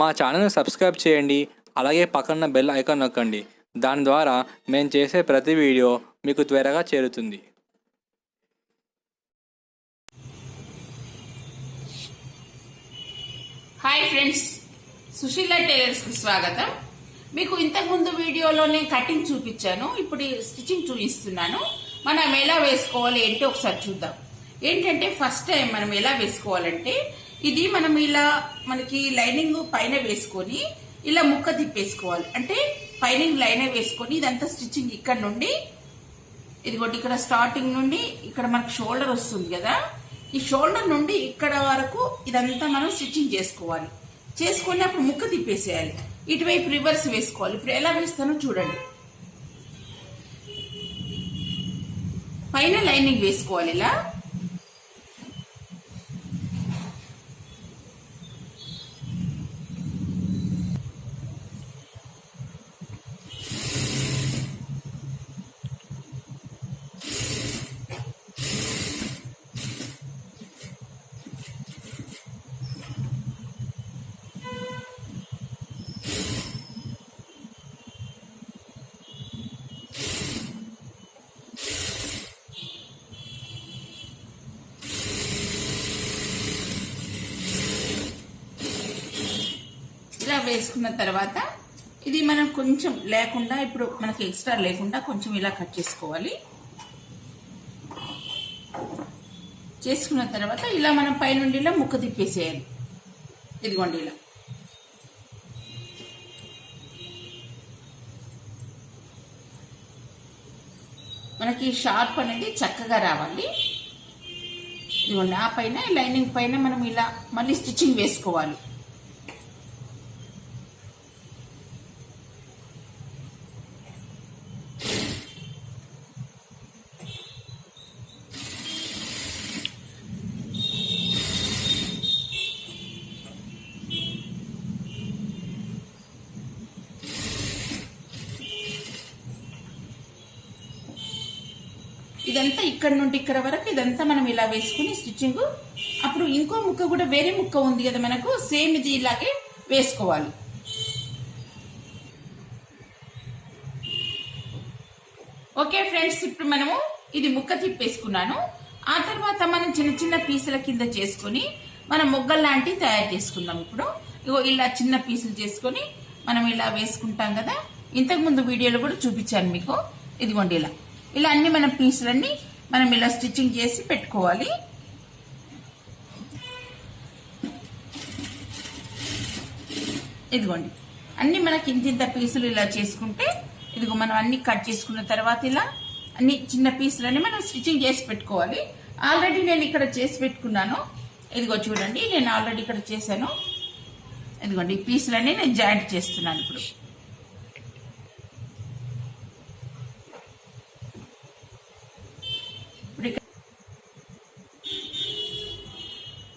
మా ఛానల్ని సబ్స్క్రైబ్ చేయండి. అలాగే పక్కన బెల్ ఐకాన్ నొక్కండి. దాని ద్వారా మేము చేసే ప్రతి వీడియో మీకు త్వరగా చేరుతుంది. హాయ్ ఫ్రెండ్స్, సుశీల టైలర్స్కి స్వాగతం. మీకు ఇంతకుముందు వీడియోలో నేను కటింగ్ చూపించాను, ఇప్పుడు స్టిచ్చింగ్ చూపిస్తున్నాను. మనం ఎలా వేసుకోవాలి ఏంటో ఒకసారి చూద్దాం. ఏంటంటే ఫస్ట్ టైం మనం ఎలా వేసుకోవాలంటే, ఇది మనం ఇలా మనకి లైనింగ్ పైన వేసుకొని ఇలా ముక్క తిప్పేసుకోవాలి. అంటే పైనింగ్ లైన్ వేసుకొని ఇదంతా స్టిచ్చింగ్ ఇక్కడ నుండి ఇదిగోటి ఇక్కడ స్టార్టింగ్ నుండి ఇక్కడ మనకు షోల్డర్ వస్తుంది కదా, ఈ షోల్డర్ నుండి ఇక్కడ వరకు ఇదంతా మనం స్టిచ్చింగ్ చేసుకోవాలి. చేసుకుని అప్పుడు ముక్క తిప్పేసేయాలి. ఇటువైపు రివర్స్ వేసుకోవాలి. ఇప్పుడు ఎలా వేస్తానో చూడండి. పైన లైనింగ్ వేసుకోవాలి ఇలా. ఇలా వేసుకున్న తర్వాత ఇది మనం కొంచెం లేకుండా, ఇప్పుడు మనకి ఎక్స్ట్రా లేకుండా కొంచెం ఇలా కట్ చేసుకోవాలి. చేసుకున్న తర్వాత ఇలా మనం పైనుండి ఇలా ముక్క తిప్పేసేయాలి. ఇదిగోండి ఇలా. మనకి షార్ప్ అనేది చక్కగా రావాలి. ఇదిగోండి, ఆ పైన లైనింగ్ పైన మనం ఇలా మళ్ళీ స్టిచ్చింగ్ వేసుకోవాలి. ఇదంతా ఇక్కడ నుండి ఇక్కడ వరకు ఇదంతా మనం ఇలా వేసుకుని స్టిచ్చింగ్. అప్పుడు ఇంకో ముక్క కూడా వేరే ముక్క ఉంది కదా మనకు, సేమ్ ఇది ఇలాగే వేసుకోవాలి. ఓకే ఫ్రెండ్స్, ఇప్పుడు మనము ఇది ముక్క తిప్పేసుకున్నాను. ఆ తర్వాత మనం చిన్న చిన్న పీసుల కింద చేసుకుని మనం మొగ్గలు లాంటివి తయారు చేసుకుందాం. ఇప్పుడు ఇగో ఇలా చిన్న పీసులు చేసుకొని మనం ఇలా వేసుకుంటాం కదా. ఇంతకుముందు వీడియోలో కూడా చూపించాను మీకు. ఇదిగోండి ఇలా ఇలా అన్ని మన పీసులన్నీ మనం ఇలా స్టిచ్చింగ్ చేసి పెట్టుకోవాలి. ఇదిగోండి అన్ని మనకి ఇంత పీసులు ఇలా చేసుకుంటే, ఇదిగో మనం అన్ని కట్ చేసుకున్న తర్వాత ఇలా అన్ని చిన్న పీసులన్నీ మనం స్టిచ్చింగ్ చేసి పెట్టుకోవాలి. ఆల్రెడీ నేను ఇక్కడ చేసి పెట్టుకున్నాను. ఇదిగో చూడండి, నేను ఆల్రెడీ ఇక్కడ చేశాను. ఇదిగోండి ఈ పీసులన్నీ నేను జాయింట్ చేస్తున్నాను ఇప్పుడు.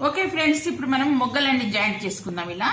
ఓకే ఫ్రెండ్స్, ఇప్పుడు మనం మొగ్గలన్నీ జాయింట్ చేసుకుందాం ఇలా.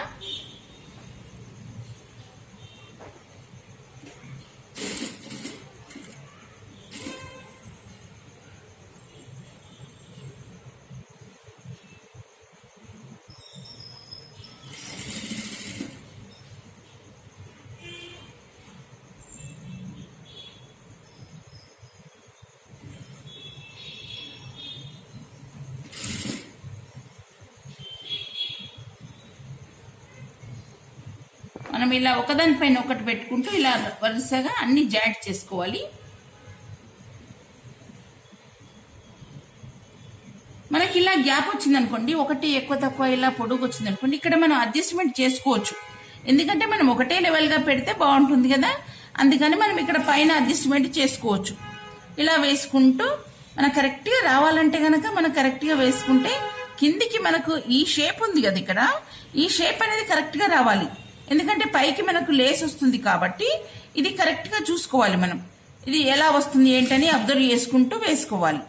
మనం ఇలా ఒకదానిపైన ఒకటి పెట్టుకుంటూ ఇలా వరుసగా అన్ని జాయింట్ చేసుకోవాలి. మనకి ఇలా గ్యాప్ వచ్చింది అనుకోండి, ఒకటి ఎక్కువ తక్కువ ఇలా పొడుగు వచ్చింది అనుకోండి, ఇక్కడ మనం అడ్జస్ట్మెంట్ చేసుకోవచ్చు. ఎందుకంటే మనం ఒకటే లెవెల్గా పెడితే బాగుంటుంది కదా, అందుకని మనం ఇక్కడ పైన అడ్జస్ట్మెంట్ చేసుకోవచ్చు. ఇలా వేసుకుంటూ మనకు కరెక్ట్గా రావాలంటే కనుక మనం కరెక్ట్గా వేసుకుంటే కిందికి మనకు ఈ షేప్ ఉంది కదా, ఇక్కడ ఈ షేప్ అనేది కరెక్ట్గా రావాలి. ఎందుకంటే పైకి మనకు లేస్ వస్తుంది కాబట్టి ఇది కరెక్ట్ గా చూసుకోవాలి. మనం ఇది ఎలా వస్తుంది ఏంటని అబ్జర్వ్ చేసుకుంటూ వేసుకోవాలి.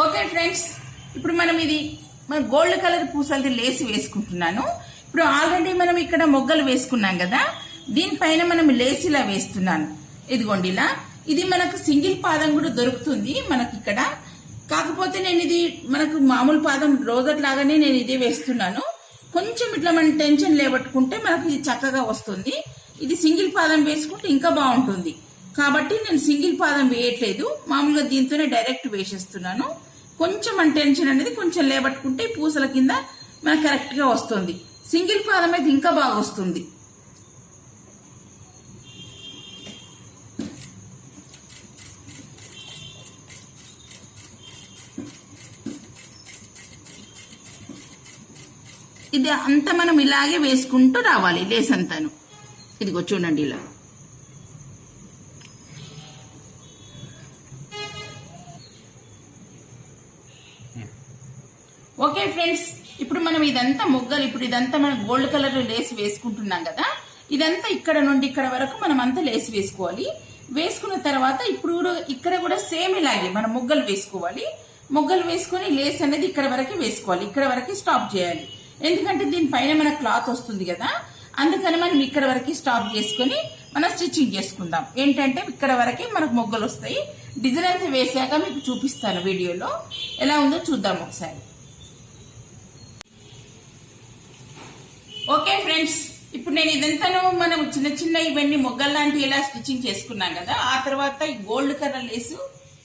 ఓకే ఫ్రెండ్స్, ఇప్పుడు మనం ఇది గోల్డ్ కలర్ పూసలది లేస్ వేసుకుంటున్నాను. ఇప్పుడు ఆల్రెడీ మనం ఇక్కడ మొగ్గలు వేసుకున్నాం కదా, దీనిపైన మనం లేస్ ఇలా వేస్తున్నాను. ఇదిగోండి ఇలా ఇది మనకు సింగిల్ పాదం కూడా దొరుకుతుంది మనకి ఇక్కడ. కాకపోతే నేను ఇది మనకు మామూలు పాదం రోజర్ లాగానే నేను ఇదే వేస్తున్నాను. కొంచెం ఇట్లా మనం టెన్షన్ లేబట్టుకుంటే మనకు ఇది చక్కగా వస్తుంది. ఇది సింగిల్ పాదం వేసుకుంటే ఇంకా బాగుంటుంది. కాబట్టి నేను సింగిల్ పాదం వేయట్లేదు, మామూలుగా దీంతోనే డైరెక్ట్ వేసేస్తున్నాను. కొంచెం మన టెన్షన్ అనేది కొంచెం లేబట్టుకుంటే పూసల కింద మనకు కరెక్ట్ గా వస్తుంది. సింగిల్ పాదం అయితే ఇంకా బాగా వస్తుంది. ఇది అంతా మనం ఇలాగే వేసుకుంటూ రావాలి లేస్ అంతాను. ఇదిగో చూడండి ఇలా. ఓకే ఫ్రెండ్స్, ఇప్పుడు మనం ఇదంతా మొగ్గలు, ఇప్పుడు ఇదంతా మనం గోల్డ్ కలర్ లేస్ వేసుకుంటున్నాం కదా, ఇదంతా ఇక్కడ నుండి ఇక్కడ వరకు మనం అంతా లేస్ వేసుకోవాలి. వేసుకున్న తర్వాత ఇప్పుడు ఇక్కడ కూడా సేమ్ ఇలాగే మనం మొగ్గలు వేసుకోవాలి. మొగ్గలు వేసుకొని లేస్ అనేది ఇక్కడ వరకు వేసుకోవాలి, ఇక్కడ వరకు స్టాప్ చేయాలి. ఎందుకంటే దీనిపైన మన క్లాత్ వస్తుంది కదా, అందుకని మనం ఇక్కడ వరకు స్టాప్ చేసుకుని మనం స్టిచ్చింగ్ చేసుకుందాం. ఏంటంటే ఇక్కడ వరకే మనకు మొగ్గలు వస్తాయి. డిజైన్ అంతా వేసాక మీకు చూపిస్తాను వీడియోలో, ఎలా ఉందో చూద్దాం ఒకసారి. ఓకే ఫ్రెండ్స్, ఇప్పుడు నేను ఇదంతాను మనం చిన్న చిన్న ఇవన్నీ మొగ్గలు లాంటివి ఇలా స్టిచ్చింగ్ చేసుకున్నాం కదా, ఆ తర్వాత ఈ గోల్డ్ కలర్ లేసు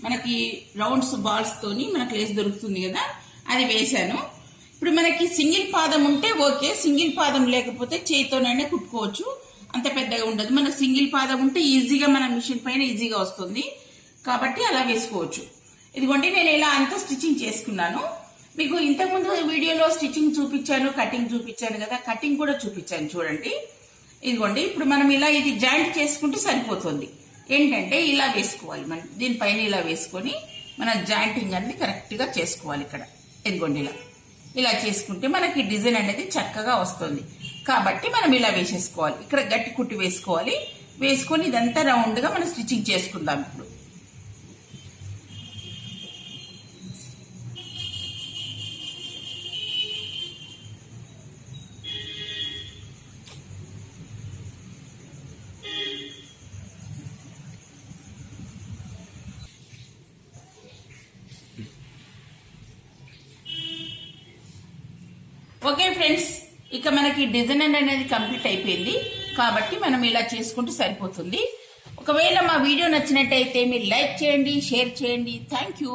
మనకి రౌండ్స్ బాల్స్ తోని మనకి లేస్ దొరుకుతుంది కదా, అది వేసాను. ఇప్పుడు మనకి సింగిల్ పాదం ఉంటే ఓకే, సింగిల్ పాదం లేకపోతే చేతితోనైనా కుట్టుకోవచ్చు, అంత పెద్దగా ఉండదు. మన సింగిల్ పాదం ఉంటే ఈజీగా మన మిషన్ పైన ఈజీగా వస్తుంది, కాబట్టి అలా వేసుకోవచ్చు. ఇదిగోండి నేను ఇలా అంతా స్టిచ్చింగ్ చేసుకున్నాను. మీకు ఇంతకుముందు వీడియోలో స్టిచ్చింగ్ చూపించాను, కటింగ్ చూపించాను కదా, కటింగ్ కూడా చూపించాను చూడండి. ఇదిగోండి ఇప్పుడు మనం ఇలా ఇది జాయింట్ చేసుకుంటే సరిపోతుంది. ఏంటంటే ఇలా వేసుకోవాలి, మనం దీనిపైన ఇలా వేసుకొని మన జాయింటింగ్ అనేది కరెక్ట్ గా చేసుకోవాలి. ఇక్కడ ఇదిగోండి ఇలా చేసుకుంటే మనకి డిజైన్ అనేది చక్కగా వస్తుంది. కాబట్టి మనం ఇలా వేసేసుకోవాలి, ఇక్కడ గట్టి కుట్టి వేసుకోవాలి. వేసుకొని ఇదంతా రౌండ్ గా మనం స్టిచ్చింగ్ చేసుకుందాం ఇప్పుడు. ఓకే ఫ్రెండ్స్, ఇక మనకి డిజైన్ అనేది కంప్లీట్ అయిపోయింది. కాబట్టి మనం ఇలా చేసుకుంటే సరిపోతుంది. ఒకవేళ మా వీడియో నచ్చినట్టయితే మీరు లైక్ చేయండి, షేర్ చేయండి. Thank you.